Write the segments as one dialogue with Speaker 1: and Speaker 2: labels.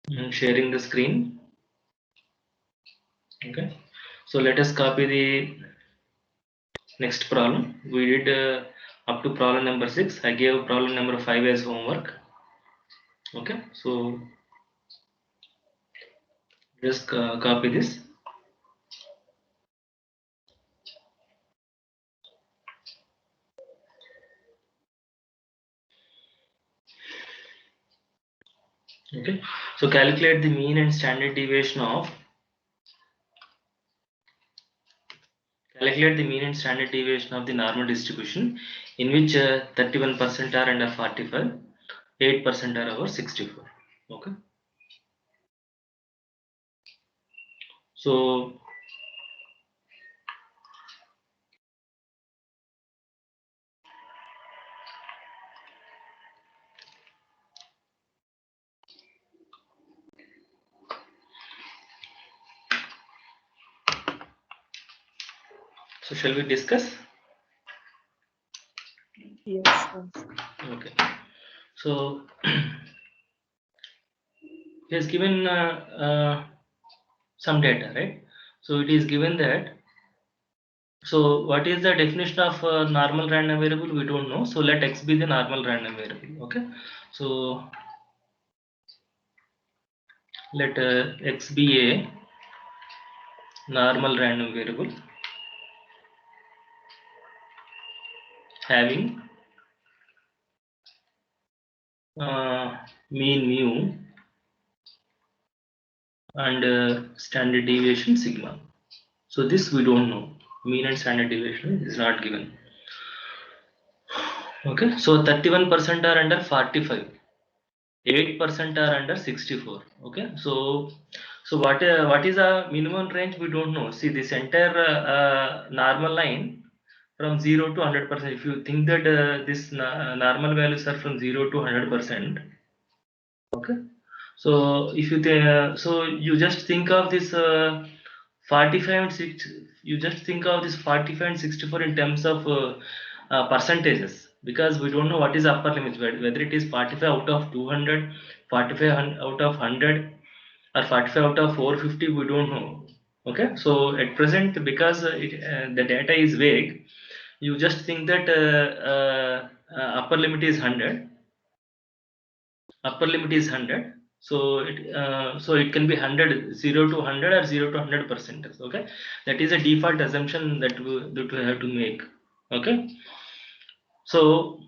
Speaker 1: I'm sharing the screen. Okay, so let us copy the next problem. We did up to problem number 6. I gave problem number 5 as homework. Okay, so just copy this. Okay, so calculate the mean and standard deviation of the normal distribution in which 31% are under 45, 8% are over 64. Okay, so shall we discuss?
Speaker 2: Yes, sir.
Speaker 1: Okay, so he has given some data, right? So it is given that, so what is the definition of normal random variable? We don't know, so let x be the normal random variable. Okay, so let x be a normal random variable having mean mu and standard deviation sigma. So this we don't know. Mean and standard deviation is not given. Okay, so 31% are under 45, 8% are under 64. Okay, so what is a minimum range? We don't know. See, this entire normal line from 0 to 100%. If you think that this normal values are from 0 to 100%, okay, so if you so you just think of this 45 and 6, you just think of this 45 and 64 in terms of percentages, because we don't know what is upper limit, whether it is 45 out of 200, 45 out of 100, or 45 out of 450, we don't know. Okay, so at present, because the data is vague, you just think that upper limit is 100, upper limit is 100, so it can be 100, 0 to 100 or 0 to 100%. Okay, that is a default assumption that we have to make. Okay, so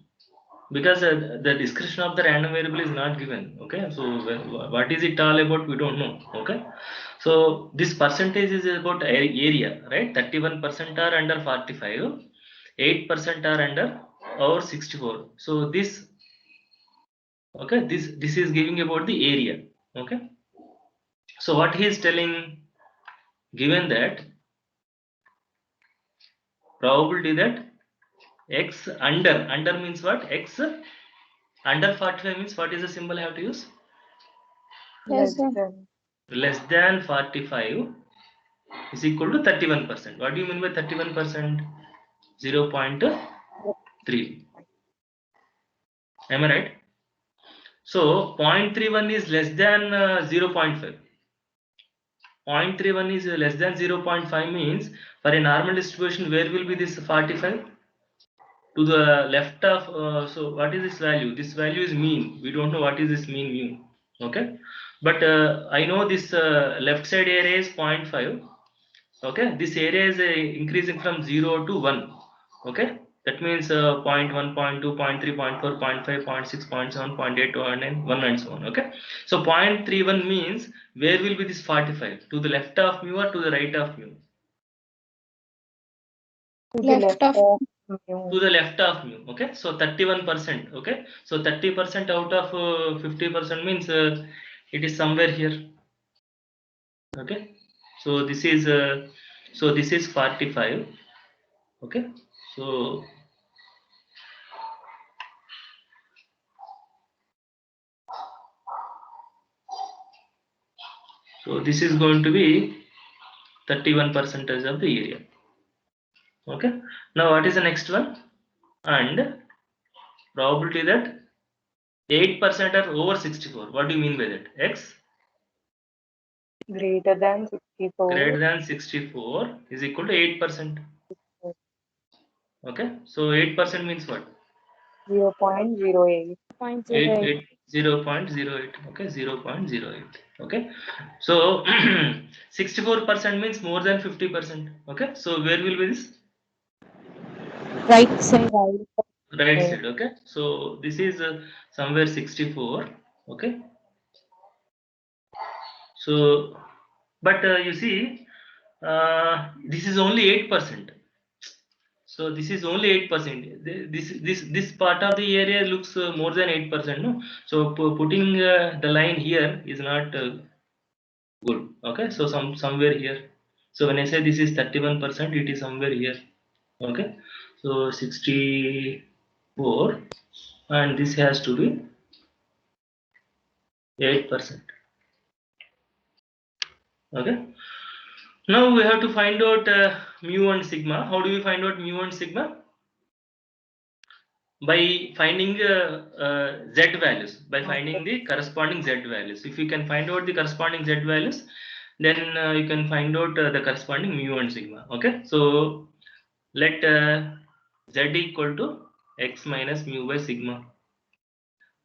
Speaker 1: because the description of the random variable is not given. Okay, so what is it all about, we don't know. Okay, so this percentage is about area, right? 31% are under 45, 8% are under over 64. So this, okay, this is giving about the area. Okay, so what he is telling, given that probability that x under means what? X under 45 means what is the symbol I have to use?
Speaker 2: Less than.
Speaker 1: Less than 45 is equal to 31%. What do you mean by 31%? 0.3. Am I right? So 0.31 is less than 0.5. 0.31 is less than 0.5 means, for a normal distribution, where will be this 45? To the left of, so what is this value? This value is mean. We don't know what is this mean mu. Okay, but I know this left side area is 0.5. Okay, this area is increasing from 0 to 1. Okay, that means 0.1, 0.2, 0.3, 0.4, 0.5, 0.6, 0.7, 0.8, 0.9, 1 and so on. Okay, so 0.31 means where will be this 45? To the left of mu or to the right of mu?
Speaker 2: To the left of mu.
Speaker 1: To the left of mu. Okay, so 31%. Okay, so 30% out of 50% means it is somewhere here. Okay, so this is 45. Okay, so this is going to be 31% of the area. Okay, now what is the next one? And probability that 8% are over 64. What do you mean by that? X
Speaker 2: Greater than 64.
Speaker 1: Greater than 64 is equal to 8%. Okay, so 8% means what?
Speaker 2: 0.08.
Speaker 1: 0.08. Okay, 0.08. Okay, so 64% means more than 50%. Okay, so where will be this?
Speaker 3: Right side.
Speaker 1: Right side. Okay, so this is somewhere 64. Okay, so but you see, this is only 8%. So this is only 8%. This part of the area looks more than 8%. No, so putting the line here is not good. Okay, so somewhere here. So when I say this is 31%, it is somewhere here. Okay, so 64, and this has to be 8%. Okay, now we have to find out mu and sigma. How do we find out mu and sigma? By finding z values, by finding the corresponding z values. If you can find out the corresponding z values, then you can find out the corresponding mu and sigma. Okay, so let z equal to x minus mu by sigma.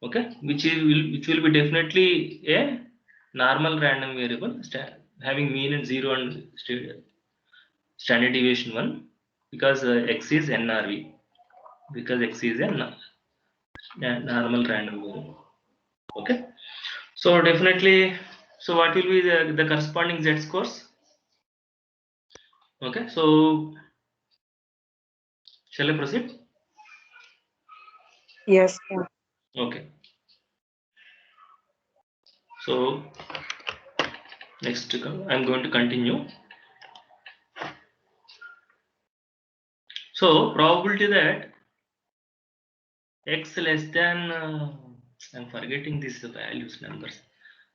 Speaker 1: Okay, which will be definitely a normal random variable having mean and 0 and standard deviation 1, because x is NRV, because x is a normal random variable. Okay, so definitely, so what will be the corresponding z scores? Okay, so shall I proceed?
Speaker 2: Yes.
Speaker 1: Okay, so next I'm going to continue. So probability that x less than I'm forgetting these values numbers,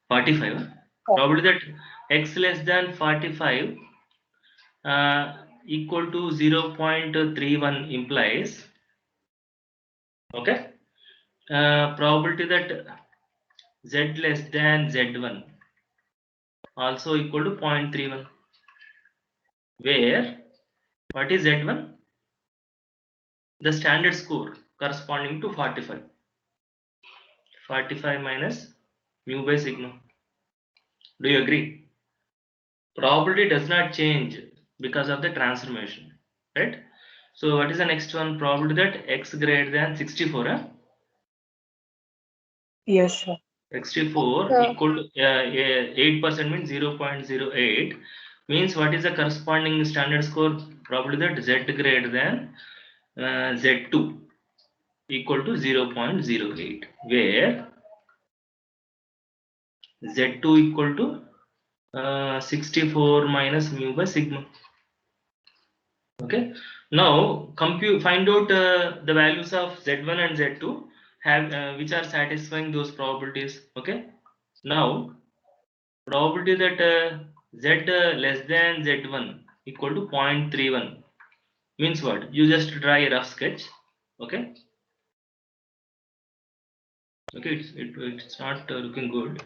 Speaker 1: 45. Probability that x less than 45 equal to 0.31 implies, okay, probability that z less than z1 also equal to 0.31, where what is z1? The standard score corresponding to 45. 45 minus mu by sigma. Do you agree? Probability does not change because of the transformation, right? So what is the next one? Probability that x greater than 64.
Speaker 2: Yes, sir.
Speaker 1: 64 equal to 8% means 0.08, means what is the corresponding standard score? Probability that z greater than z2 equal to 0.08, where z2 equal to 64 minus mu by sigma. Okay, now find out the values of z1 and z2 have which are satisfying those probabilities. Okay, now probability that z less than z1 equal to 0.31 means what? You just draw a rough sketch. Okay, okay, it's not looking good.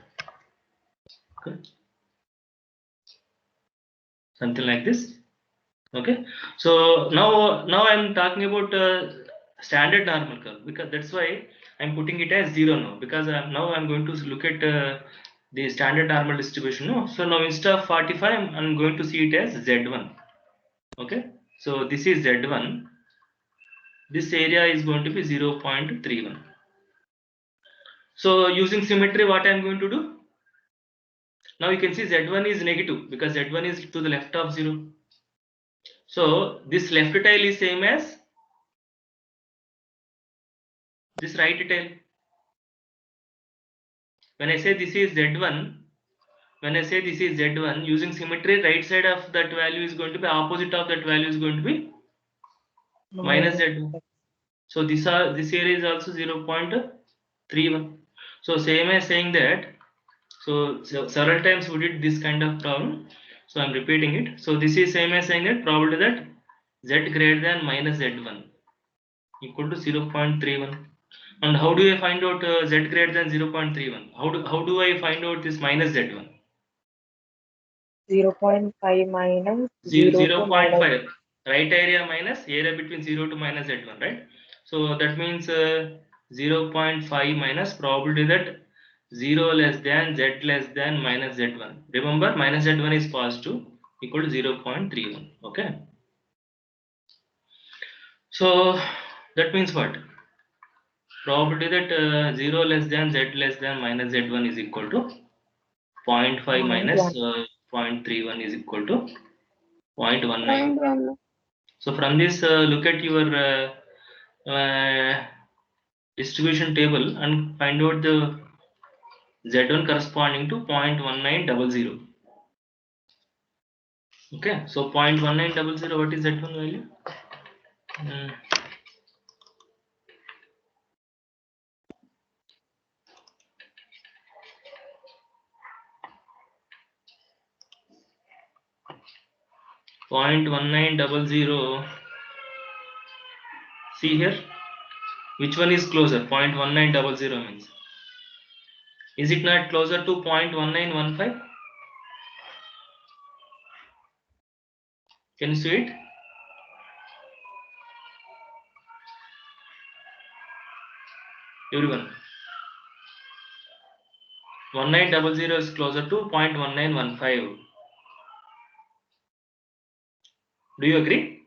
Speaker 1: Okay, something like this. Okay, so now I'm talking about standard normal curve, because that's why I'm putting it as 0 now, because now I'm going to look at the standard normal distribution. No, so now instead of 45, I'm going to see it as z1. Okay, so this is z1. This area is going to be 0.31. So using symmetry, what I'm going to do? Now you can see z1 is negative because z1 is to the left of 0. So this left tail is same as this right tail. When I say this is z1, when I say this is z1, using symmetry, right side of that value is going to be opposite of that value is going to be minus z1. So this area is also 0.31. So same as saying that. So several times we did this kind of problem. So I'm repeating it. So this is same as saying that probability that z greater than minus z1 equal to 0.31. And how do I find out z greater than 0.31? How do I find out this minus z1?
Speaker 2: 0.5 minus 0 to
Speaker 1: 0.5 right area minus area between 0 to minus z1, right? So that means 0.5 minus probability that 0 less than z less than minus z1. Remember, minus z1 is positive, equal to 0.31. Okay. So that means what? Probability that 0 less than z less than minus z1 is equal to 0.5 minus 0.31 is equal to 0.19.
Speaker 3: 0.1.
Speaker 1: So from this, look at your distribution table and find out the z1 corresponding to 0.1900. Okay, so 0.1900, what is z1 value? 0.1900. See here, which one is closer? 0.1900 means. Is it not closer to 0.1915? Can you see it? Everyone. 1900 is closer to 0.1915. Do you agree?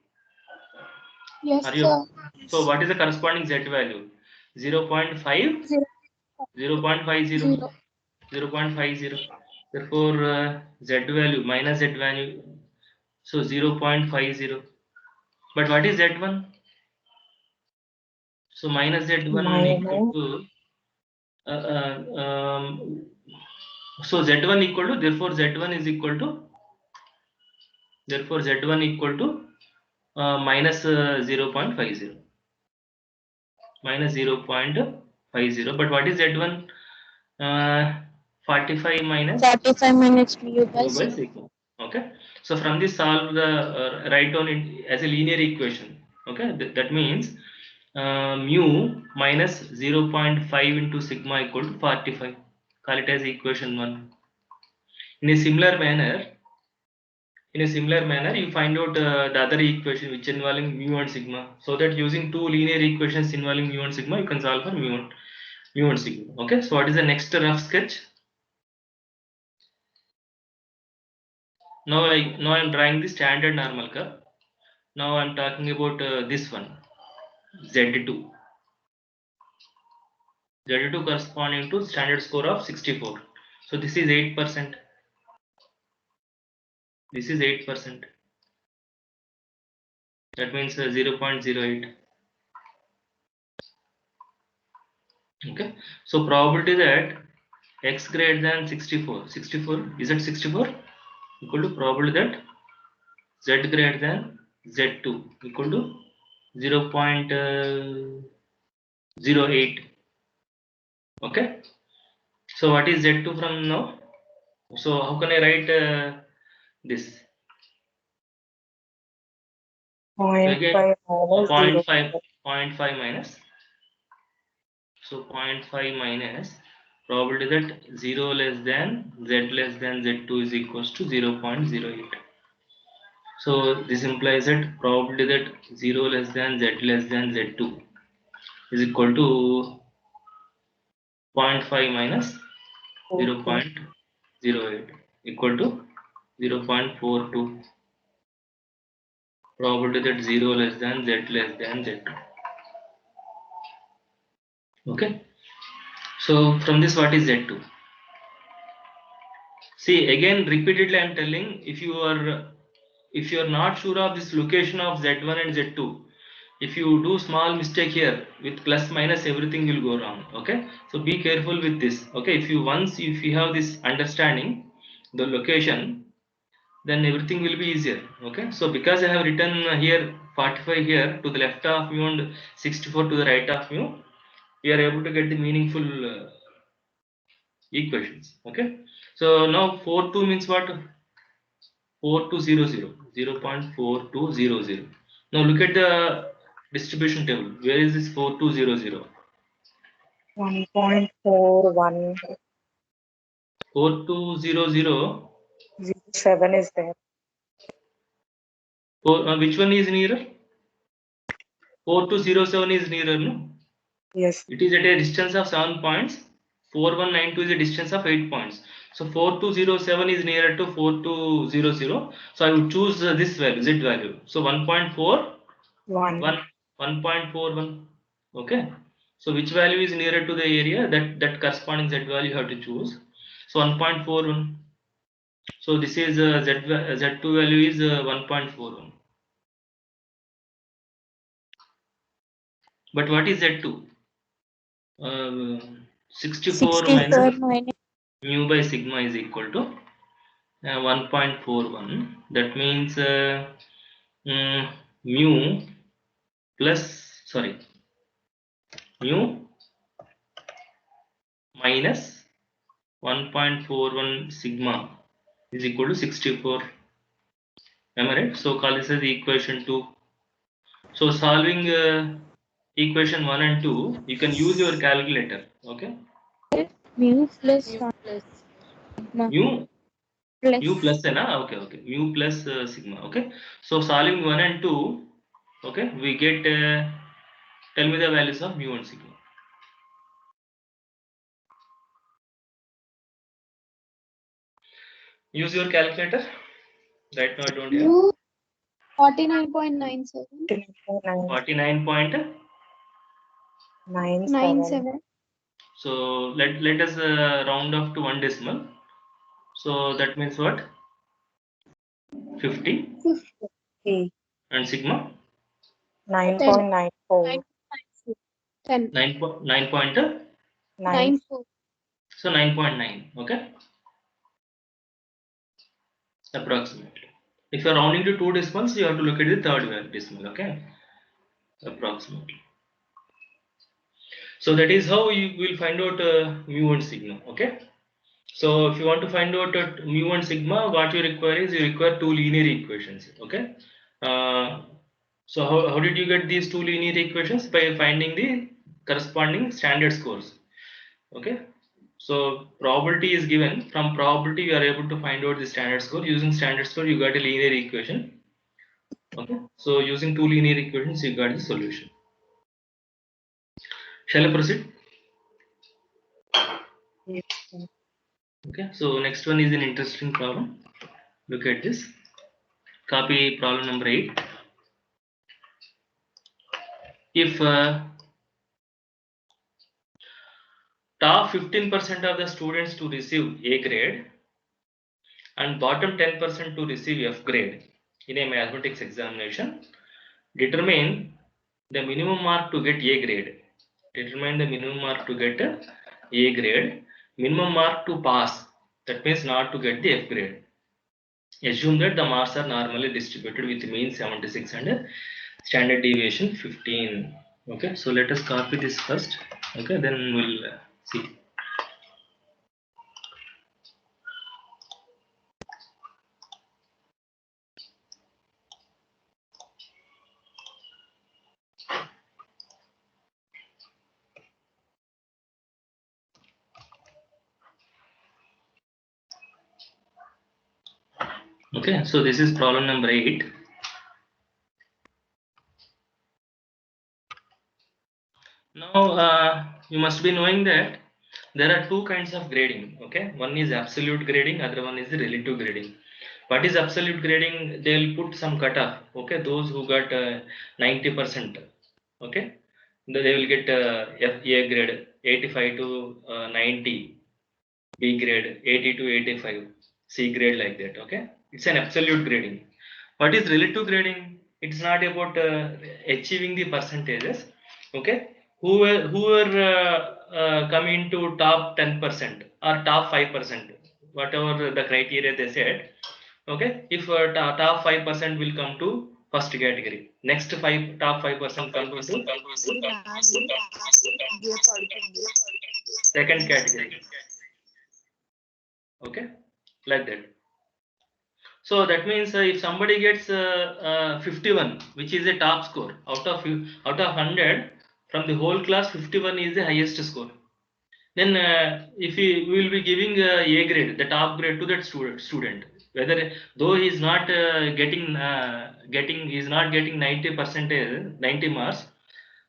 Speaker 3: Yes,
Speaker 1: Are you?
Speaker 3: sir.
Speaker 1: So what is the corresponding z value? 0.5,
Speaker 3: 0.
Speaker 1: 0.50,
Speaker 3: 0.
Speaker 1: 0.50. Therefore, z value minus z value, so 0.50. But what is z1? So minus z1 equal to so z1 equal to, therefore z1 is equal to, therefore z1 equal to minus 0.50, minus 0.50. But what is z1? 45 minus
Speaker 3: 45 minutes mu by
Speaker 1: mu by
Speaker 3: sigma.
Speaker 1: sigma. Okay, so from this solve the write down it as a linear equation. Okay, that means mu minus 0.5 into sigma equal to 45. Call it as equation 1. In a similar manner, you find out the other equation which involving mu and sigma, so that using two linear equations involving mu and sigma, you can solve for mu and sigma. Okay, so what is the next rough sketch? Now I'm drawing the standard normal curve. Now I'm talking about this one, Z2. Z2 corresponding to standard score of 64. So this is 8%. This is 8%. That means 0.08. Okay. So probability that x greater than 64. 64 is at 64 equal to probability that z greater than z2 equal to 0.08. Okay. So what is z2 from now? So how can I write this?
Speaker 2: 0.5 minus
Speaker 1: 0.5 minus. So 0.5 minus probability that 0 less than z2 is equals to 0.08. So this implies that probability that 0 less than z2 is equal to 0.5 minus 0.08 equal to 0.42. Probability that 0 less than z2. Okay. So from this, what is z2? See, again repeatedly I am telling, if you are not sure of this location of z1 and z2, if you do small mistake here with plus minus, everything will go wrong. Okay, so be careful with this. Okay, if you have this understanding the location, then everything will be easier. Okay, so because I have written here 45 here to the left of mu and 64 to the right of mu, we are able to get the meaningful equations. Okay, so now 42 means what? 4200, 0.4200. Now look at the distribution table. Where is this 4200?
Speaker 2: 1.41.
Speaker 1: 4200
Speaker 2: 07 is there.
Speaker 1: Which one is nearer? 4207 is nearer, no?
Speaker 2: Yes.
Speaker 1: It is at a distance of 7 points. 4192 is a distance of 8 points. So 4207 is nearer to 4200. So I would choose this value, Z value. So 1.4, 1.41. Okay. So which value is nearer to the area, that corresponding Z value you have to choose. So 1.41. So this is Z2 value is 1.41. But what is Z2? 64 minus
Speaker 3: minus
Speaker 1: mu by sigma is equal to 1.41. That means mu minus 1.41 sigma is equal to 64. Am I right? So call this as equation 2. So solving equation 1 and 2, you can use your calculator. Okay.
Speaker 3: mu plus sigma
Speaker 1: Mu
Speaker 3: plus
Speaker 1: plus okay, mu plus sigma. Okay. So solving 1 and 2, okay, we get tell me the values of mu and sigma. Use your calculator. Right now I don't have.
Speaker 3: mu 49.97
Speaker 2: 49.97.
Speaker 1: So let us round off to one decimal. So that means what? 50.
Speaker 2: 50.
Speaker 1: And sigma?
Speaker 2: 9.94.
Speaker 3: 10
Speaker 1: 9.94. So 9.9. Okay. Approximately. If you are rounding to two decimals, you have to look at the third decimal. Okay. Approximately. So that is how you will find out mu and sigma. Okay. So if you want to find out mu and sigma, what you require is you require two linear equations. Okay. So how did you get these two linear equations? By finding the corresponding standard scores. Okay. So probability is given. From probability, you are able to find out the standard score. Using standard score, you got a linear equation. Okay. So using two linear equations, you got the solution. Shall I proceed?
Speaker 2: Yes.
Speaker 1: Okay. So next one is an interesting problem. Look at this. Copy problem number 8. If top 15% of the students to receive A grade and bottom 10% to receive F grade in a mathematics examination, determine the minimum mark to get A grade. Determine the minimum mark to get A grade. Minimum mark to pass. That means not to get the F grade. Assume that the marks are normally distributed with mean 76 and standard deviation 15. Okay, so let us copy this first. Okay, then we'll see. Okay, so this is problem number 8. Now you must be knowing that there are two kinds of grading. Okay, one is absolute grading, other one is relative grading. What is absolute grading? They will put some cutoff. Okay, those who got 90%. Okay, they will get A grade 85 to 90, B grade 80 to 85, C grade, like that. Okay, it's an absolute grading. What is relative grading? It's not about achieving the percentages. Okay, whoever come into top 10% or top 5%, whatever the criteria they said. Okay, if top 5% will come to first category, next top 5% come to second category. Okay, like that. So that means if somebody gets 51, which is a top score out of 100 from the whole class, 51 is the highest score. Then if we will be giving A grade, the top grade to that student. Whether though he is not he is not getting 90%, 90 marks,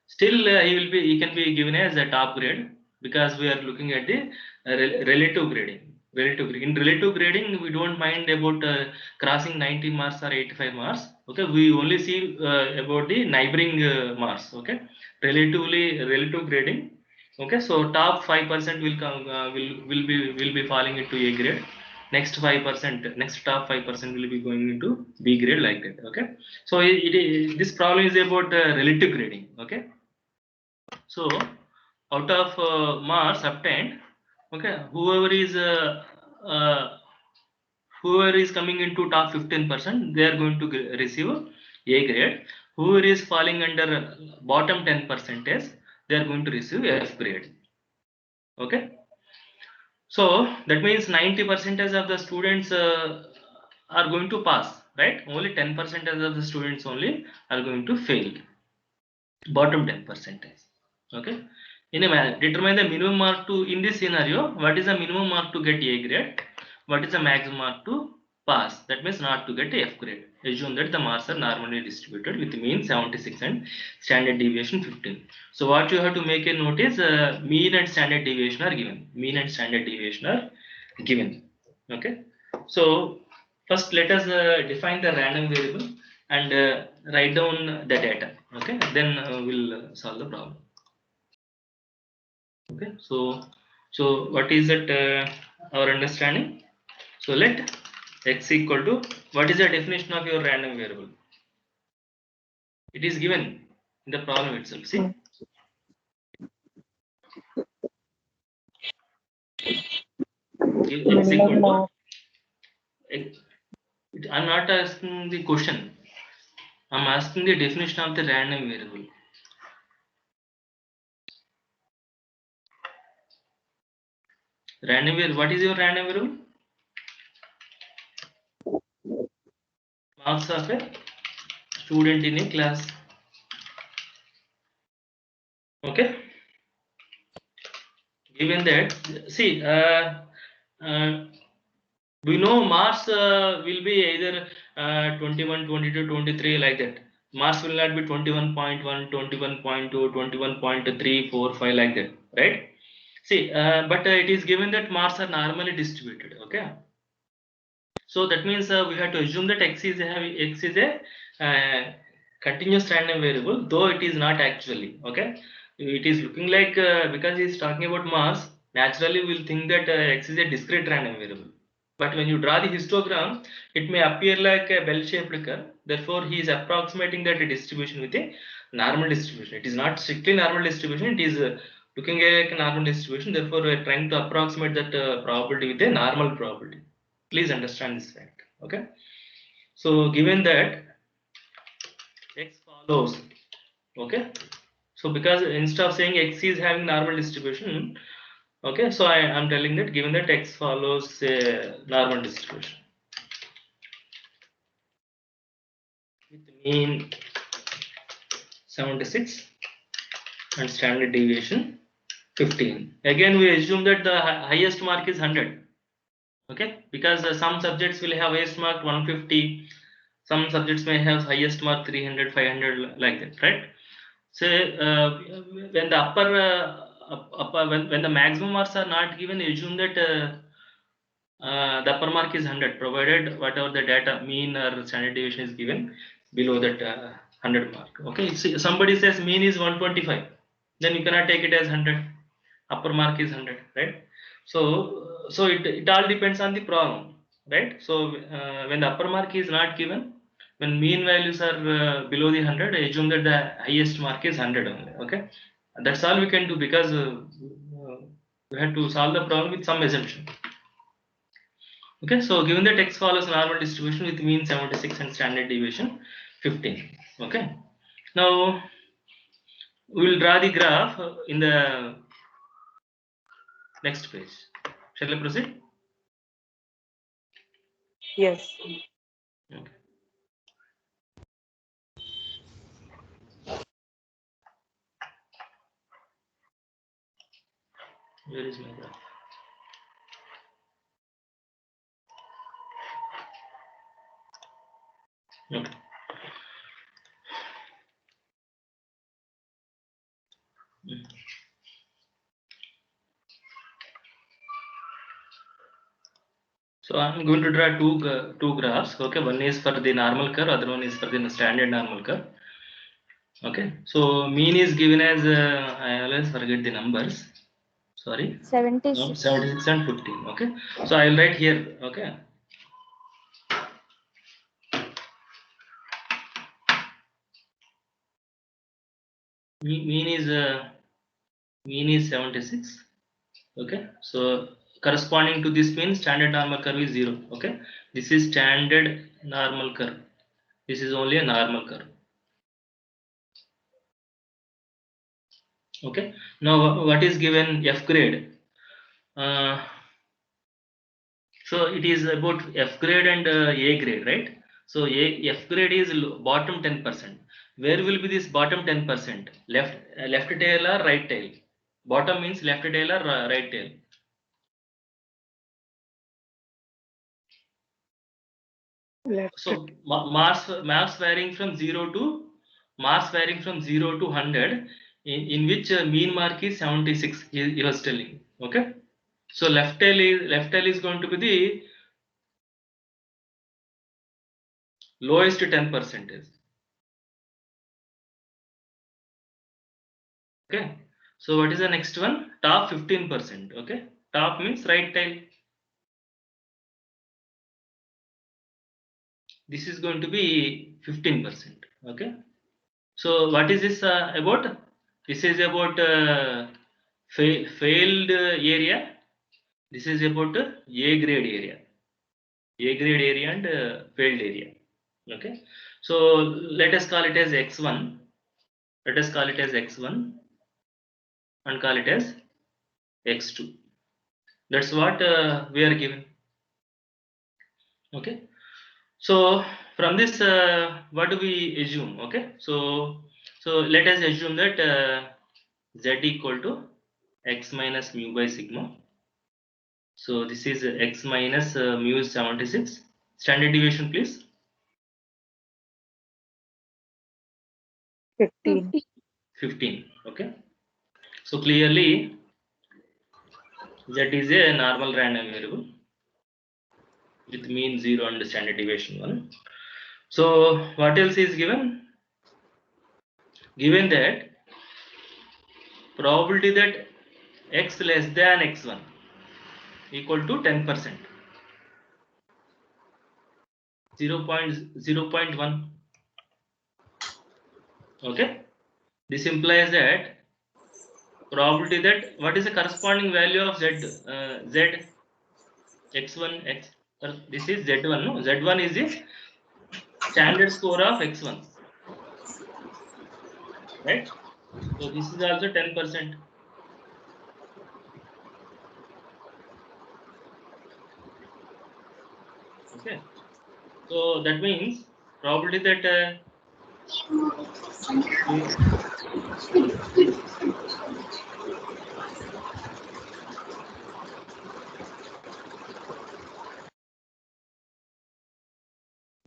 Speaker 1: still he can be given as a top grade, because we are looking at the relative grading. In relative grading, we don't mind about crossing 90 marks or 85 marks. Okay, we only see about the neighboring marks. Okay, relative grading. Okay, so top 5% will come will be falling into A grade. Next 5%, next top 5% will be going into B grade, like that. Okay, so this problem is about relative grading. Okay, so out of marks obtained, okay, whoever is coming into top 15%, they are going to receive A grade. Whoever is falling under bottom 10%, they are going to receive F grade. Okay, so that means 90% of the students are going to pass, right? Only 10% of the students only are going to fail. Bottom 10%. Okay. Determine the minimum mark to, in this scenario, what is the minimum mark to get A grade? What is the maximum mark to pass? That means not to get F grade. Assume that the marks are normally distributed with mean 76 and standard deviation 15. So what you have to make a note is mean and standard deviation are given. Mean and standard deviation are given. Okay. So first let us define the random variable and write down the data. Okay, then we'll solve the problem. Okay, so what is it, our understanding? So let x equal to, what is the definition of your random variable? It is given in the problem itself. See, x equal to, I'm not asking the question, I'm asking the definition of the random variable. Random variable, what is your random variable? Marks of a student in a class. Okay, given that, see, we know marks will be either 21, 22, 23, like that. Marks will not be 21.1, 21.2, 21.3, 4, 5, like that, right? See, but it is given that marks are normally distributed. Okay, so that means we have to assume that x is a continuous random variable, though it is not actually. Okay, it is looking like, because he is talking about marks, naturally we'll think that x is a discrete random variable. But when you draw the histogram, it may appear like a bell-shaped curve. Therefore, he is approximating that distribution with a normal distribution. It is not strictly normal distribution. It is looking like a normal distribution. Therefore, we are trying to approximate that probability with a normal probability. Please understand this fact. Okay. So, given that x follows, okay. So, because instead of saying x is having normal distribution, okay, so I am telling that given that x follows a normal distribution with mean 76 and standard deviation 15. Again, we assume that the highest mark is 100. Okay, because some subjects will have highest mark 150, some subjects may have highest mark 300, 500, like that, right? So when the when the maximum marks are not given, assume that the upper mark is 100, provided whatever the data mean or standard deviation is given below that 100 mark. Okay, so somebody says mean is 125, then you cannot take it as 100. Upper mark is 100, right? So it all depends on the problem, right? So when the upper mark is not given, when mean values are below the 100, I assume that the highest mark is 100 only. Okay, that's all we can do, because we have to solve the problem with some assumption. Okay, so given that x follows normal distribution with mean 76 and standard deviation 15. Okay, now we will draw the graph in the next page. Shall I proceed?
Speaker 2: Yes.
Speaker 1: Okay. Where is my graph? Okay. So I'm going to draw two graphs. Okay, one is for the normal curve, other one is for the standard normal curve. Okay, so mean is given as I always forget the numbers. Sorry,
Speaker 3: 76.
Speaker 1: 76 and 15. Okay, so I'll write here. Okay. Mean is 76. Okay, so corresponding to this mean, standard normal curve is 0. Okay, this is standard normal curve. This is only a normal curve. Okay, now what is given F grade? So it is about F grade and A grade, right? So F grade is bottom 10%. Where will be this bottom 10%? Left tail or right tail? Bottom means left tail or right tail?
Speaker 2: Left.
Speaker 1: So mass varying from 0 to 100, in which mean mark is 76. He was telling. Okay. So left tail is going to be the lowest 10%. Okay. So what is the next one? Top 15%. Okay. Top means right tail. This is going to be 15%. Okay. So what is this about? This is about failed area. This is about A grade area. A grade area and failed area. Okay. So let us call it as X1. Let us call it as X1 and call it as X2. That's what we are given. Okay. So from this, what do we assume? Okay. So let us assume that Z equal to X minus mu by sigma. So this is X minus mu is 76. Standard deviation, please.
Speaker 2: 15.
Speaker 1: 15. Okay. So clearly Z is a normal random variable with mean 0 and standard deviation 1. So what else is given? Given that probability that x less than x1 equal to 10%. 0.1. Okay. This implies that probability that what is the corresponding value of z x1 x. This is z1. No, z1 is the standard score of x1. Right. So this is also 10%. Okay. So that means probability that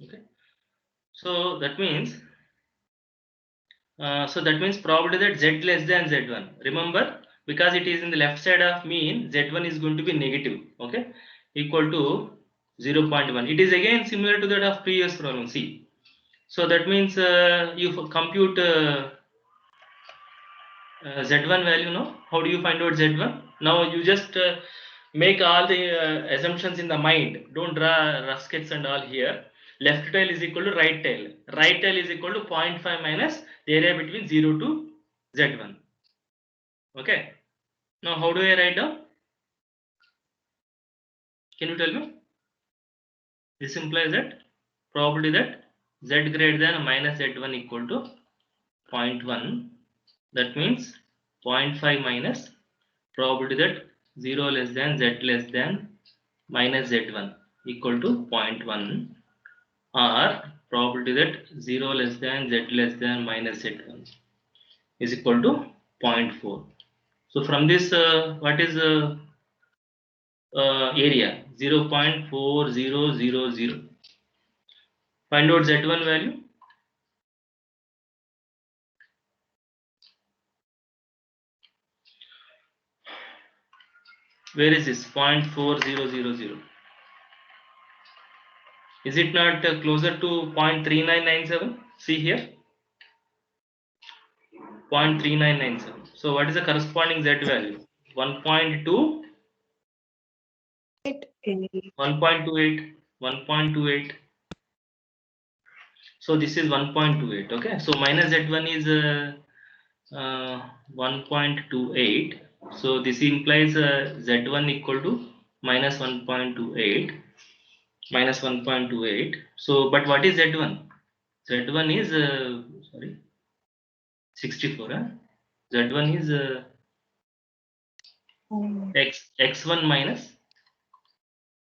Speaker 1: okay. So that means probability that z less than z1. Remember, because it is in the left side of mean, z1 is going to be negative. Okay, equal to 0.1. It is again similar to that of previous problem. See, so that means you compute z1 value. No, how do you find out z1? Now you just make all the assumptions in the mind. Don't draw rough sketches and all here. Left tail is equal to right tail. Right tail is equal to 0.5 minus the area between 0 to z1. Okay. Now how do I write down? Can you tell me? This implies that probability that z greater than minus z1 equal to 0.1. That means 0.5 minus probability that 0 less than z less than minus z1 equal to 0.1, or probability that 0 less than z less than minus z1 is equal to 0.4. So from this, what is area? 0.4000. Find out Z1 value. Where is this? 0.4000. Is it not closer to 0.3997? See here, 0.3997. So what is the corresponding Z value? 1.2, 1.28, 1.28. So this is 1.28. Okay. So minus Z1 is 1.28. So this implies Z1 equal to minus 1.28. Minus 1.28. So, but what is Z1? Z1 is sorry, 64. Huh? Z1 is x1 minus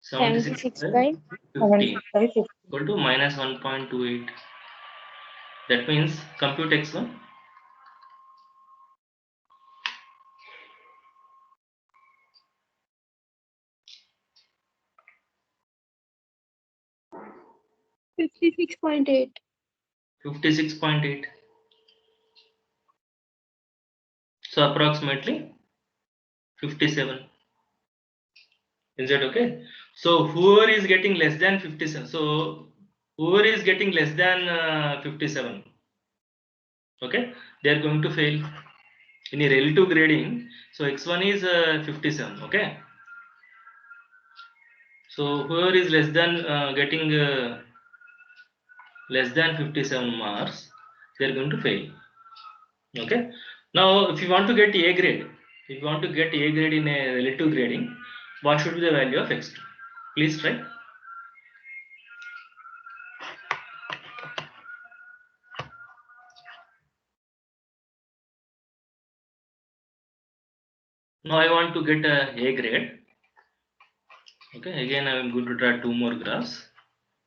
Speaker 1: 76 by 15 equal to minus 1.28. That means compute x1.
Speaker 3: $56.8.
Speaker 1: 56.8. So approximately 57. Is that okay? So whoever is getting less than 57. So whoever is getting less than 57. Okay, they are going to fail. In a relative grading, so x1 is 57. Okay, so whoever is less than getting less than 57 marks, they are going to fail. Okay, now if you want to get A grade, if you want to get A grade in a relative grading, what should be the value of x2? Please try. Now I want to get a grade. Okay, again I am going to draw two more graphs.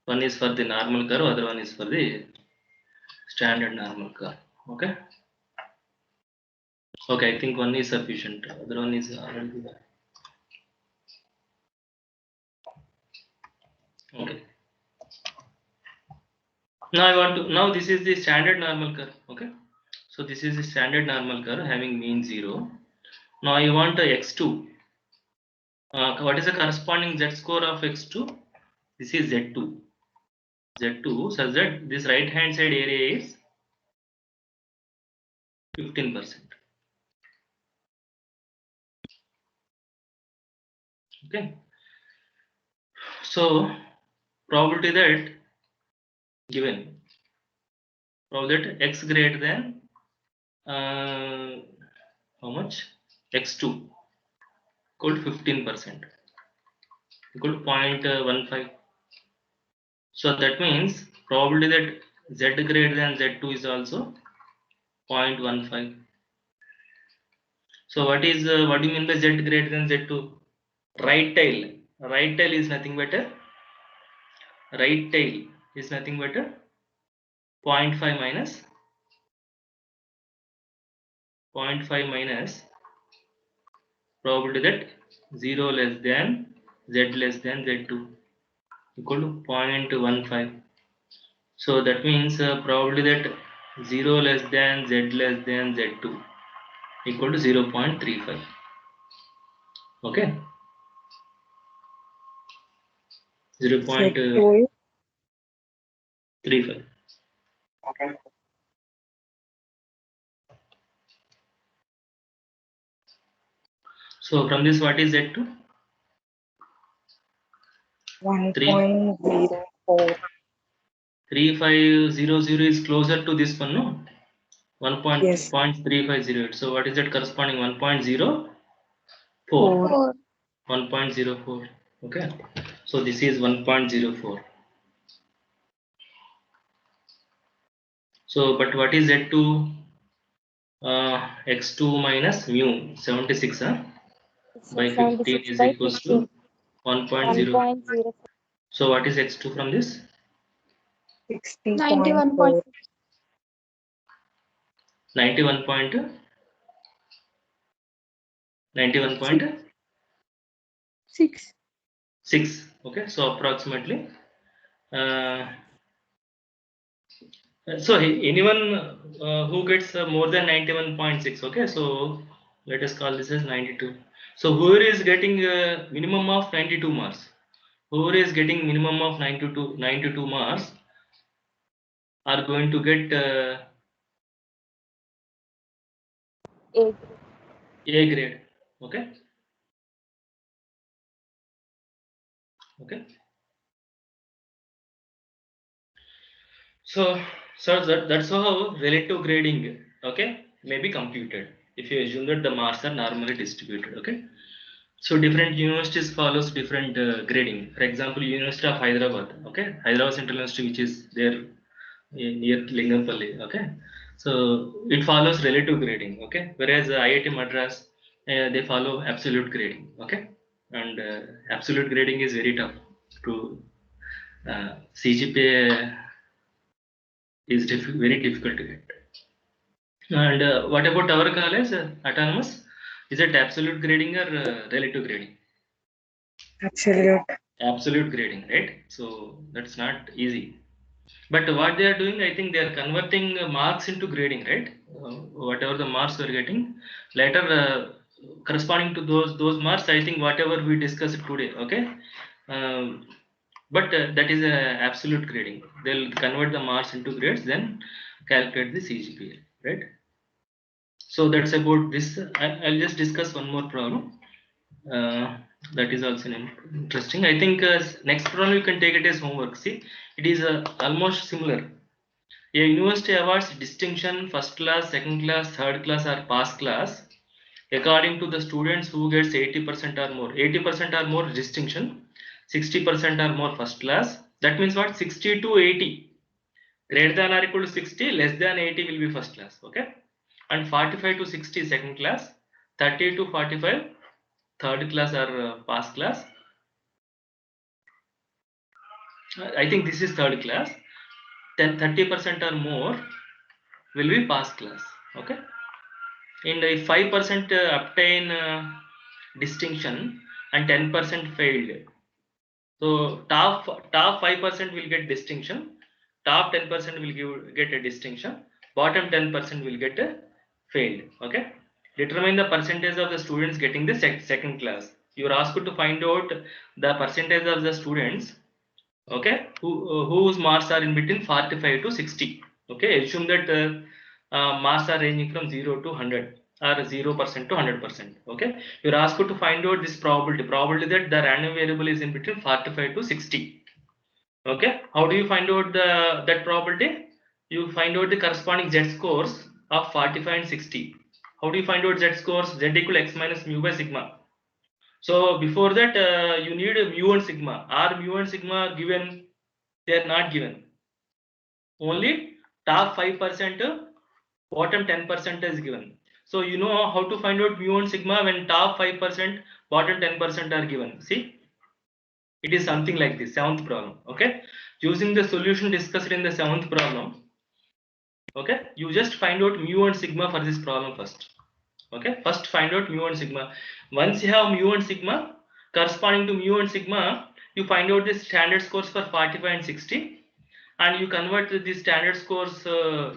Speaker 1: One is for the normal curve, other one is for the standard normal curve. Okay. Okay, I think one is sufficient. Other one is already there. Okay. Now I want to. Now this is the standard normal curve. Okay. So this is the standard normal curve having mean 0. Now I want a x2. What is the corresponding z score of x2? This is z2. Z2 such that this right hand side area is 15%. Okay. So probability that given probability that x greater than how much? X2 equal to 15%, equal to 0.15. So that means probability that z greater than z2 is also 0.15. So what do you mean by z greater than z2? Right tail. Right tail is nothing but a right tail is nothing but a 0.5 minus 0.5 minus probability that 0 less than z less than z2 equal to 0.15. So that means probability that 0 less than z less than z2 equal to 0.35. Okay, 0.35. So from this, what is z2?
Speaker 2: 1.04.
Speaker 1: 3500 is closer to this one, no?
Speaker 2: Yes.
Speaker 1: 1.3508. So what is that corresponding? 1.04.
Speaker 3: 4.
Speaker 1: 1.04. Okay. So this is 1.04. So, but what is Z2? X2 minus mu 76 by 15
Speaker 3: 76
Speaker 1: is
Speaker 3: by
Speaker 1: equals
Speaker 3: 15.
Speaker 1: to 1.0.
Speaker 3: 1.04.
Speaker 1: So what is X2 from this?
Speaker 3: 91.4.
Speaker 1: 91 point
Speaker 3: 6.
Speaker 1: 6. Okay, so approximately So anyone who gets more than 91.6, okay, so let us call this as 92. So whoever is getting minimum of 92 marks, whoever is getting minimum of 92 marks are going to get
Speaker 3: A.
Speaker 1: A grade, okay. Okay. So that's how relative grading, okay, may be computed if you assume that the marks are normally distributed, okay. So different universities follows different grading. For example, University of Hyderabad, okay, Hyderabad Central University, which is there near Lingampalli, okay. So it follows relative grading, okay, whereas IIT Madras they follow absolute grading, okay, and absolute grading is very tough to CGPA is very difficult to get. And what about our college, autonomous? Is it absolute grading or relative grading?
Speaker 3: Absolute.
Speaker 1: Absolute grading, right? So that's not easy. But what they are doing, I think they are converting marks into grading, right? Whatever the marks we are getting, later corresponding to those marks, I think whatever we discussed today, okay. Um, but that is absolute grading. They'll convert the marks into grades, then calculate the CGPA, right? So that's about this. I'll just discuss one more problem. Uh, that is also interesting. I think next problem you can take it as homework. See, it is almost similar. A university awards distinction first class, second class, third class, or pass class according to the students who gets 80% or more. 80% or more distinction, 60% or more first class. That means what? 60 to 80. Greater than or equal to 60, less than 80 will be first class. Okay. And 45 to 60 second class, 30 to 45 third class or pass class. I think this is third class. 30% or more will be pass class. Okay. And if 5% obtain distinction and 10% failed, so top 5% will get distinction, top 10% will get a distinction, bottom 10% will get a failed. Okay. Determine the percentage of the students getting the second class. You are asked to find out the percentage of the students, okay, whose marks are in between 45 to 60. Okay, assume that marks are ranging from 0 to 100 or 0% to 100%. Okay, you're asked to find out this probability that the random variable is in between 45 to 60. Okay, how do you find out that probability? You find out the corresponding z scores of 45 and 60. How do you find out z scores? Z equal x minus mu by sigma. So before that, you need mu and sigma. Are mu and sigma are given? They are not given. Only top 5%, bottom 10% is given. So you know how to find out mu and sigma when top 5%, bottom 10% are given. See, it is something like this. Seventh problem. Okay, using the solution discussed in the seventh problem. Okay, you just find out mu and sigma for this problem first. Okay, first find out mu and sigma. Once you have mu and sigma, corresponding to mu and sigma, you find out the standard scores for 45 and 60, and you convert the standard scores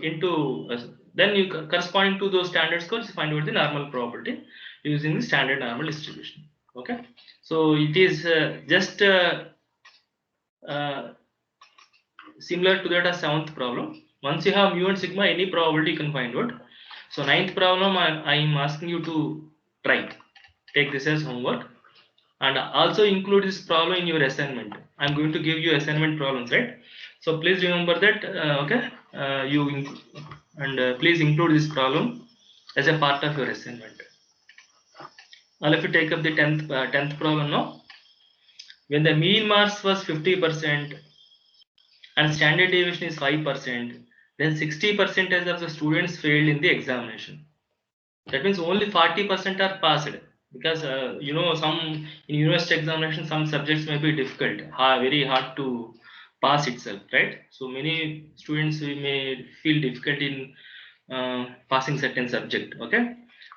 Speaker 1: into then you corresponding to those standard scores, you find out the normal probability using the standard normal distribution. Okay, so it is just uh, similar to that as seventh problem. Once you have mu and sigma, any probability you can find out. So ninth problem, I am asking you to try. Take this as homework and also include this problem in your assignment. I'm going to give you assignment problems, right? So please remember that. Okay, please include this problem as a part of your assignment. Now, if you take up the 10th problem now, when the mean marks was 50%. And standard deviation is 5%, then 60% of the students failed in the examination. That means only 40% are passed, because you know, some in university examination some subjects may be difficult, very hard to pass itself, right? So many students may feel difficult in passing certain subject. Okay,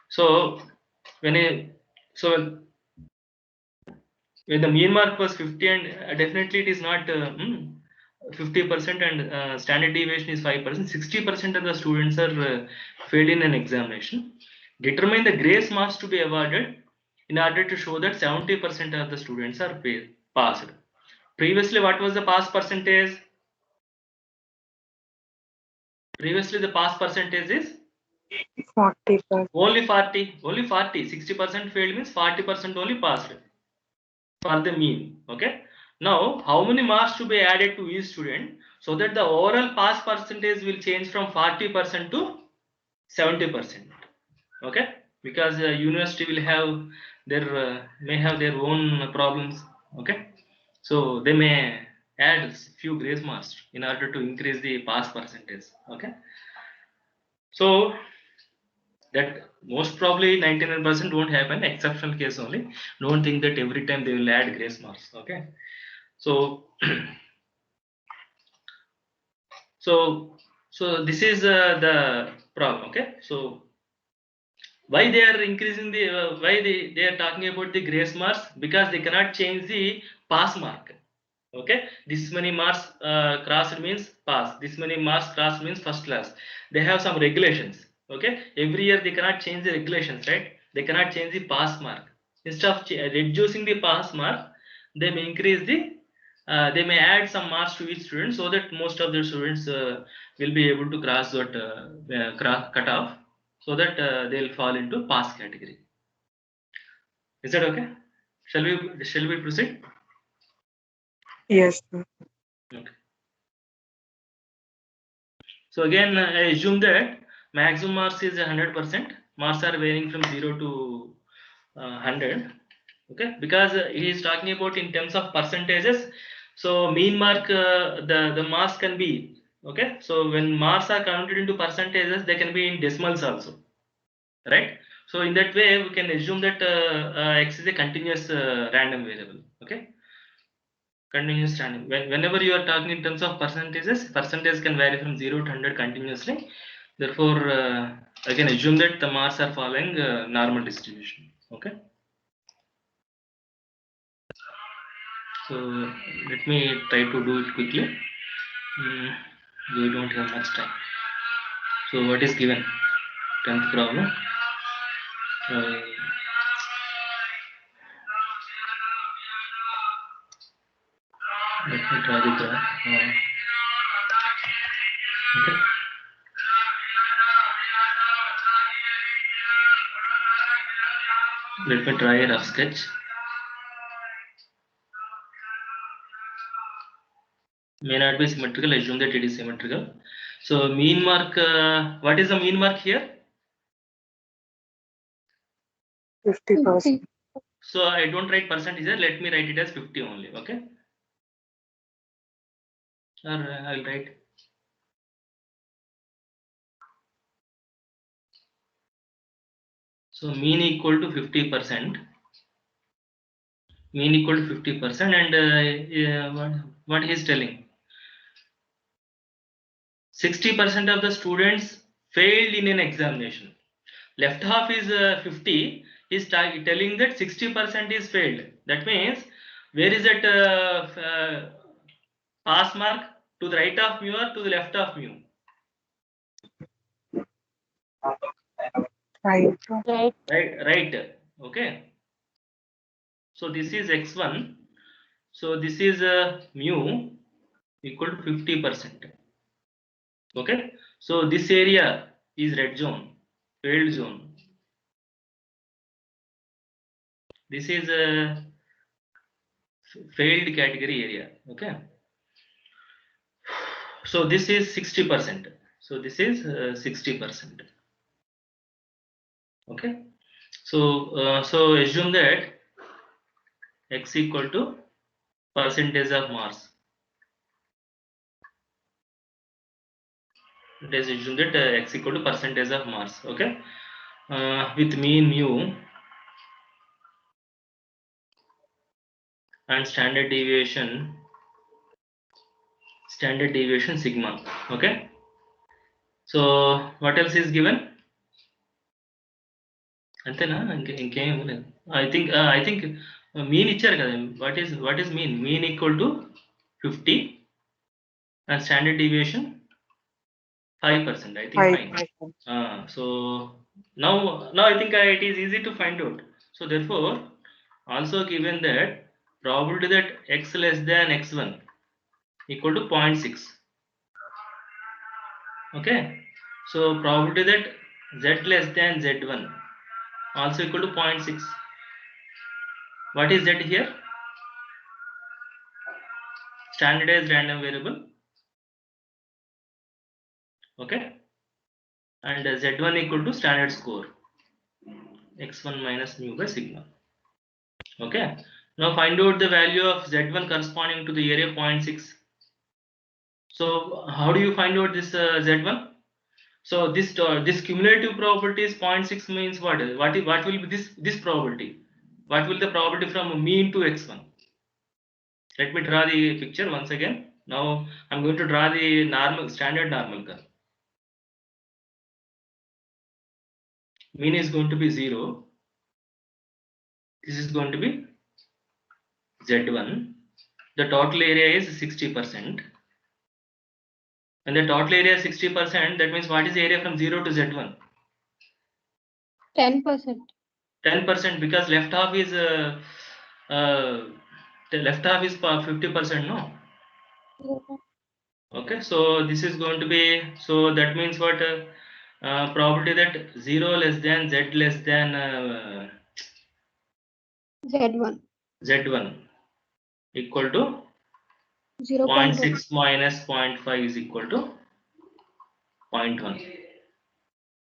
Speaker 1: so when a so when the mean mark was 50, and definitely it is not 50% and standard deviation is 5%. 60% of the students are failed in an examination. Determine the grace marks to be awarded in order to show that 70% of the students are passed. Previously, what was the pass percentage? Previously, the pass percentage is
Speaker 3: 40%.
Speaker 1: only 40. 60% failed means 40% only passed for the mean. Okay. Now, how many marks to be added to each student so that the overall pass percentage will change from 40% to 70%? Okay, because university will have their may have their own problems. Okay, so they may add few grace marks in order to increase the pass percentage. Okay, so that most probably 99% won't happen, exceptional case only. Don't think that every time they will add grace marks. Okay, so so this is the problem. Okay, so why they are increasing the why they are talking about the grace marks? Because they cannot change the pass mark. Okay, this many marks crossed means pass, this many marks crossed means first class. They have some regulations. Okay, every year they cannot change the regulations, right? They cannot change the pass mark. Instead of reducing the pass mark, they may increase the they may add some marks to each student so that most of the students will be able to cross that cut off, so that they'll fall into pass category. Is that okay? Shall we proceed?
Speaker 3: Yes, sir.
Speaker 1: Okay. So again, I assume that maximum marks is 100%. Marks are varying from 0 to 100. Okay, because he is talking about in terms of percentages. So mean mark, the marks can be, okay. So when marks are counted into percentages, they can be in decimals also, right? So in that way, we can assume that x is a continuous random variable. Okay, continuous random. Whenever you are talking in terms of percentages, percentage can vary from 0 to 100 continuously. Therefore, I can assume that the marks are following normal distribution. Okay. So let me try to do it quickly. We don't have much time. So what is given? 10th problem. Let me try the graph. Okay. Let me try a rough sketch. May not be symmetrical. Assume that it is symmetrical. So mean mark. What is the mean mark here?
Speaker 3: 50%.
Speaker 1: So I don't write percentage here. Let me write it as 50 only. Okay. Or I'll write. So mean equal to 50%. Mean equal to 50%, and what he is telling. 60% of the students failed in an examination. Left half is 50. He is telling that 60% is failed. That means where is that pass mark? To the right of mu or to the left of mu?
Speaker 3: Right.
Speaker 1: Right. Okay. So this is x1. So this is mu equal to 50%. Okay. So this area is red zone, failed zone. This is a failed category area. Okay. So this is 60%. So this is 60%. Okay. So so assume that x equal to percentage of marks. Let us assume that x equal to percentage of marks. Okay. With mean mu and standard deviation sigma. Okay. So what else is given? అంతేనా ఇంకేం లేదు. I think mean ఇచ్చారు కదా. What is mean? Mean equal to 50 and standard deviation 5%. I think
Speaker 3: 5%.
Speaker 1: fine. So now I think it is easy to find out. So therefore, also given that probability that x less than x1 equal to 0.6. Okay. So probability that z less than z1 also equal to 0.6. What is z here? Standardized random variable. Okay. And z1 equal to standard score x1 minus mu by sigma. Okay. Now find out the value of z1 corresponding to the area 0.6. So how do you find out this z1? So this cumulative probability is 0.6 means what? What will be this probability? What will the probability from mean to x1? Let me draw the picture once again. Now I'm going to draw the standard normal curve. Mean is going to be 0. This is going to be z1. The total area is 60%. And the total area is 60%. That means what is the area from 0 to z1?
Speaker 2: 10%.
Speaker 1: 10%, because left half is the left half is 50%, no? Okay, so this is going to be, so that means what? Probability that 0 less than z less than
Speaker 2: Z1.
Speaker 1: z1 equal to
Speaker 2: 0.1.
Speaker 1: 0.6 minus 0.5 is equal to 0.1.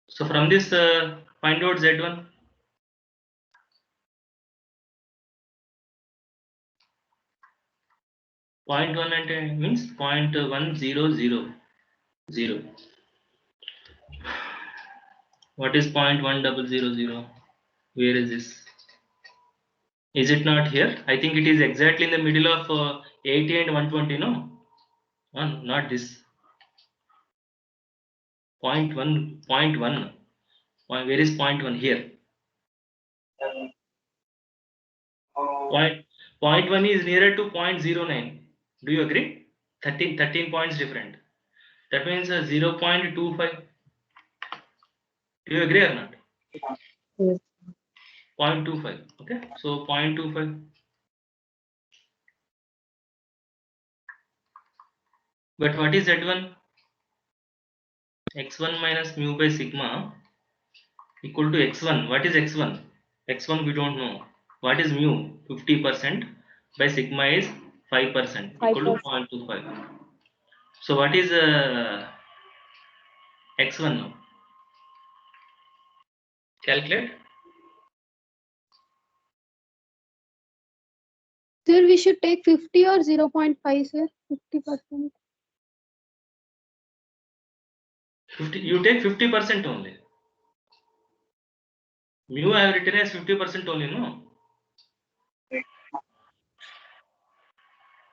Speaker 1: So from this find out z1. Point 1 and means 0.1000. What is 0.1000? Where is this? Is it not here? I think it is exactly in the middle of 80 and 120. No, not this. 0.1. Where is 0.1 here? Point 1 is nearer to 0.09. Do you agree? 13 points different. That means 0.25. Do you agree or not?
Speaker 3: Yes.
Speaker 1: 0.25. Okay, so 0.25. But what is z1? x1 minus mu by sigma equal to x1. What is x1? X1 we don't know. What is mu? 50% by sigma is 5% equal to 0.25. So what is x1 now? Calculate.
Speaker 2: Sir, we should take 50 or 0.5, sir? 50%.
Speaker 1: 50. You take 50% only. Mu I have written as 50% only, no?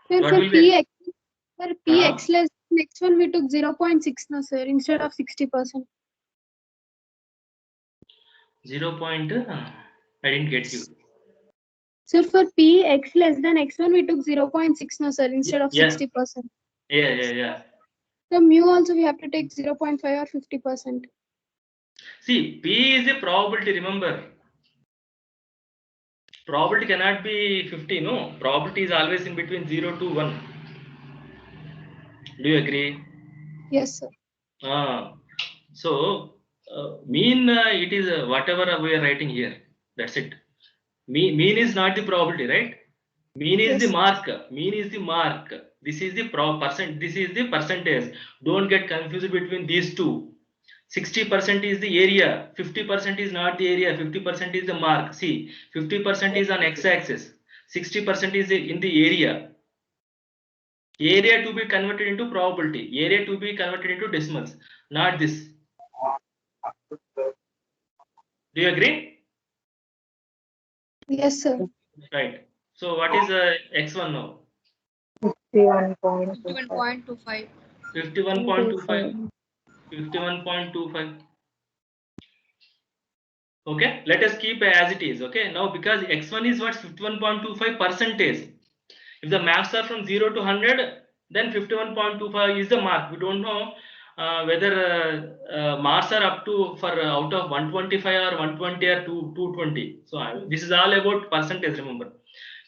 Speaker 2: Sir,
Speaker 1: What
Speaker 2: for
Speaker 1: will be?
Speaker 2: px less than x1 we took 0.6 now, sir, instead of 60%.
Speaker 1: 0. I didn't get you.
Speaker 2: Sir, for px less than x1 we took 0.6 now, sir, instead of
Speaker 1: Yeah.
Speaker 2: 60%.
Speaker 1: Yeah.
Speaker 2: So mu also we have to take 0.5 or 50%.
Speaker 1: See, P is a probability, remember. Probability cannot be 50, no. Probability is always in between 0 to 1. Do you agree?
Speaker 2: Yes, sir.
Speaker 1: So mean it is whatever we are writing here. That's it. Mean is not the probability, right? Mean is the
Speaker 2: Yes.
Speaker 1: mark. Mean is the mark. This is the percent. This is the percentage. Don't get confused between these two. 60% is the area. 50% is not the area. 50% is the mark. See, 50% is on x-axis. 60% is in the area. Area to be converted into probability. Area to be converted into decimals. Not this. Do you agree?
Speaker 2: Yes, sir.
Speaker 1: Right. So what is x1 now?
Speaker 3: 51.25.
Speaker 1: 51.25. 51.25. Okay. Let us keep as it is. Okay. Now because x1 is what 51.25 percentage. If the maps are from 0 to 100, then 51.25 is the mark. We don't know whether marks are up to for out of 125 or 120 or 220. So this is all about percentage, remember.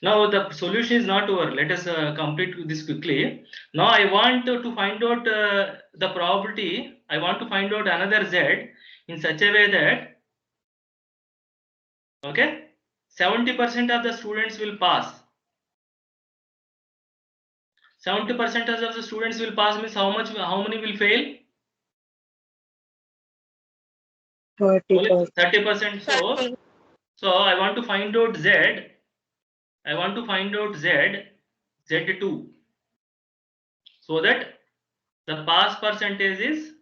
Speaker 1: Now the solution is not over. Let us complete this quickly. Now I want to find out the probability. I want to find out another z in such a way that, okay, 70% of the students will pass. 70% of the students will pass means how many will fail?
Speaker 3: 30%.
Speaker 1: 30%. So I want to find out z. I want to find out z2, so that the pass percentage is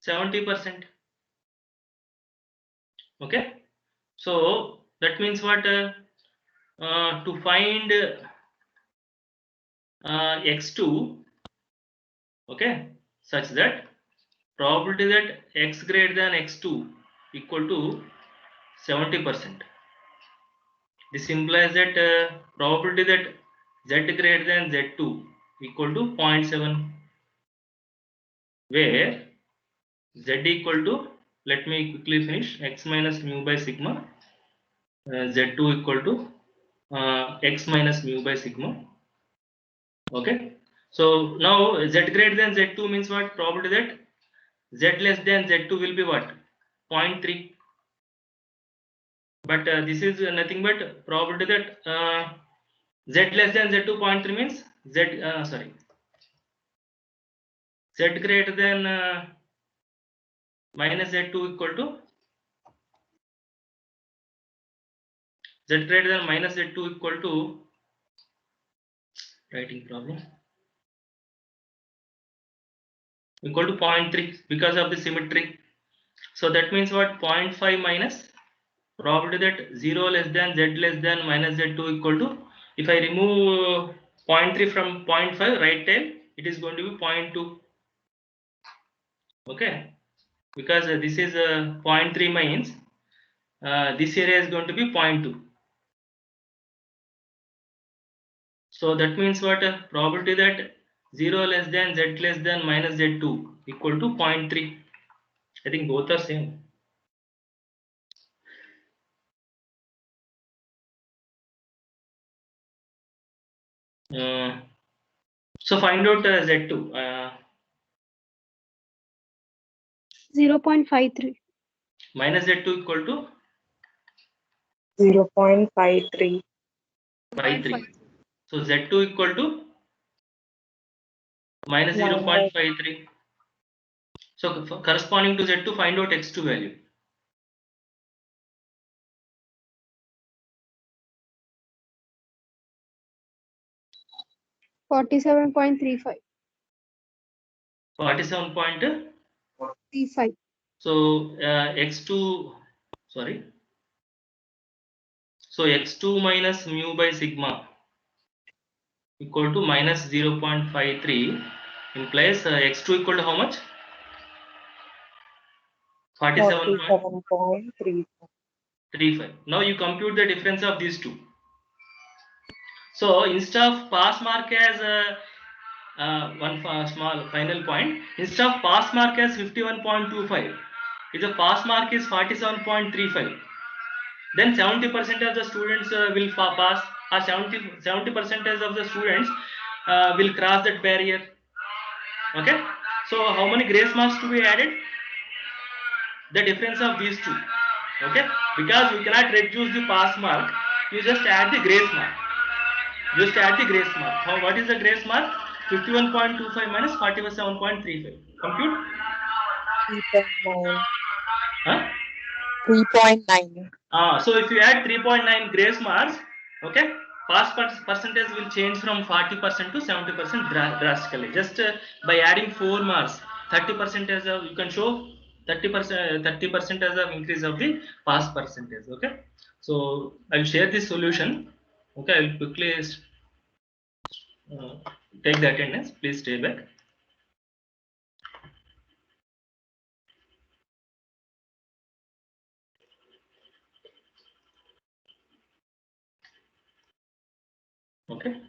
Speaker 1: 70%. Okay. So that means what? To find x2, okay, such that probability that x greater than x2 equal to 70%. This implies that probability that z greater than z2 equal to 0.7, where z equal to, let me quickly finish, x minus mu by sigma, z2 equal to x minus mu by sigma. Okay. So now z greater than z2 means what? Probability that z less than z2 will be what? 0.3. But this is nothing but probability that z less than z2 0.3 means z greater than minus z2 equal to z greater than minus z2 equal to, writing problem, equal to 0.3 because of the symmetry. So that means what? 0.5 minus probability that 0 less than z less than minus z2 equal to, if I remove 0.3 from 0.5 right tail, it is going to be 0.2. Okay, because this is 0.3 means this area is going to be 0.2. So that means what? Probability that 0 less than z less than minus z2 equal to 0.3. I think both are same. So find out z2.
Speaker 2: 0.53.
Speaker 1: Minus z2 equal to
Speaker 3: 0.53.
Speaker 1: 53. So z2 equal to minus 0.53. So corresponding to z2, find out x2 value.
Speaker 2: $47.35.
Speaker 1: 47.35. So x2, sorry. So x2 minus mu by sigma equal to minus 0.53 implies x2 equal to how much? 47.35. Now you compute the difference of these two. So instead of pass mark as one small final point, instead of pass mark as 51.25, if the pass mark is 47.35, then 70% of the students will pass, or 70% of the students will cross that barrier. Okay. So how many grace marks to be added? The difference of these two. Okay. Because you cannot reduce the pass mark, you just add the grace mark. Just add the grace mark. What is the grace mark? 51.25 minus 47.35. Compute?
Speaker 3: 3.9.
Speaker 1: Huh?
Speaker 3: 3.9.
Speaker 1: So if you add 3.9 grace marks, okay, pass percentage will change from 40% to 70% drastically. Just by adding 4 marks, 30% as you can show 30% as an increase of the pass percentage. Okay, so I'll share this solution. Okay, I'll quickly take the attendance. Please stay back. Okay.